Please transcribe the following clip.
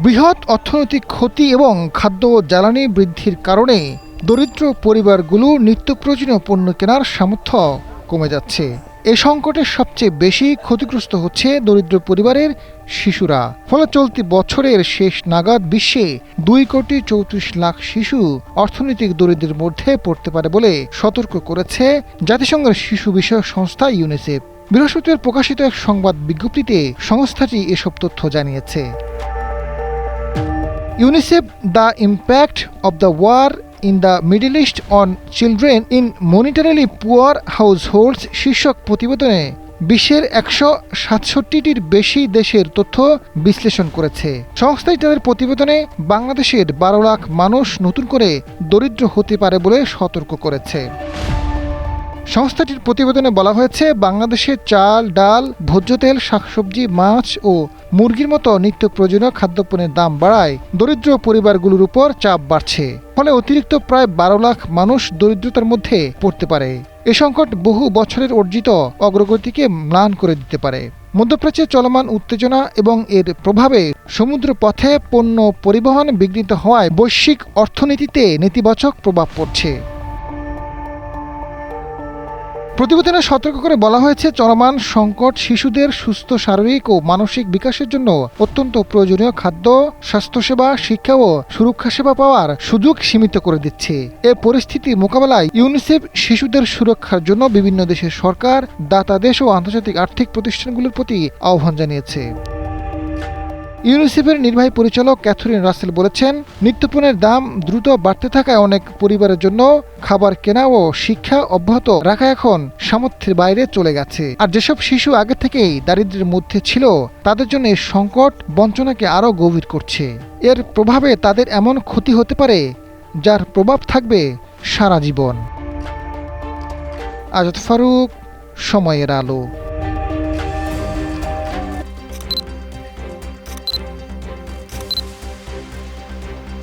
বৃহৎ অর্থনৈতিক ক্ষতি এবং খাদ্য ও জ্বালানি বৃদ্ধির কারণে দরিদ্র পরিবারগুলো নিত্য প্রয়োজনীয় পণ্য কেনার সামর্থ্য কমে যাচ্ছে। এ সংকটের সবচেয়ে বেশি ক্ষতিগ্রস্ত হচ্ছে দরিদ্র পরিবারের শিশুরা। ফলে চলতি বছরের শেষ নাগাদ বিশ্বে 2,34,00,000 শিশু অর্থনৈতিক দরিদ্রের মধ্যে পড়তে পারে বলে সতর্ক করেছে জাতিসংঘের শিশু বিষয়ক সংস্থা ইউনিসেফ। বৃহস্পতিবার প্রকাশিত এক সংবাদ বিজ্ঞপ্তিতে সংস্থাটি এসব তথ্য জানিয়েছে। UNICEF The Impact of the War in the Middle East on Children in Monetarily Poor Households শীর্ষক প্রতিবেদনে বিশ্বের 167টির বেশি দেশের তথ্য বিশ্লেষণ করেছে। সংস্থাটি তাদের প্রতিবেদনে বাংলাদেশের 12 লাখ মানুষ নতুন করে দরিদ্র হতে পারে বলে সতর্ক করেছে। সংস্থাটির প্রতিবেদনে বলা হয়েছে, বাংলাদেশে চাল, ডাল, ভোজ্য তেল, শাকসবজি, মাছ ও মুরগির মতো নিত্য প্রয়োজনীয় খাদ্যপণ্যের দাম বাড়ায় দরিদ্র পরিবারগুলোর উপর চাপ বাড়ছে। ফলে অতিরিক্ত প্রায় 12 লাখ মানুষ দরিদ্রতার মধ্যে পড়তে পারে। এ সংকট বহু বছরের অর্জিত অগ্রগতিকে ম্লান করে দিতে পারে। মধ্যপ্রাচ্যে চলমান উত্তেজনা এবং এর প্রভাবে সমুদ্র পথে পণ্য পরিবহন বিঘ্নিত হওয়ায় বৈশ্বিক অর্থনীতিতে নেতিবাচক প্রভাব পড়ছে। প্রতিবেদনে সতর্ক করে বলা হয়েছে, চলমান সংকট শিশুদের সুস্থ শারীরিক ও মানসিক বিকাশের জন্য অত্যন্ত প্রয়োজনীয় খাদ্য, স্বাস্থ্যসেবা, শিক্ষা ও সুরক্ষা সেবা পাওয়ার সুযোগ সীমিত করে দিচ্ছে। এ পরিস্থিতি মোকাবেলায় ইউনিসেফ শিশুদের সুরক্ষার জন্য বিভিন্ন দেশের সরকার, দাতা দেশ ও আন্তর্জাতিক আর্থিক প্রতিষ্ঠানগুলোর প্রতি আহ্বান জানিয়েছে। ইউনিসেফের নির্বাহী পরিচালক ক্যাথরিন রাসেল বলেছেন, নিত্যপণ্যের দাম দ্রুত বাড়তে থাকায় অনেক পরিবারের জন্য খাবার কেনা ও শিক্ষা অব্যাহত রাখা এখন সামর্থ্যের বাইরে চলে গেছে। আর যেসব শিশু আগে থেকেই দারিদ্র্যের মধ্যে ছিল, তাদের জন্য এই সংকট বঞ্চনাকে আরও গভীর করছে। এর প্রভাবে তাদের এমন ক্ষতি হতে পারে যার প্রভাব থাকবে সারা জীবন। আজাদ ফারুক, সময়ের আলো।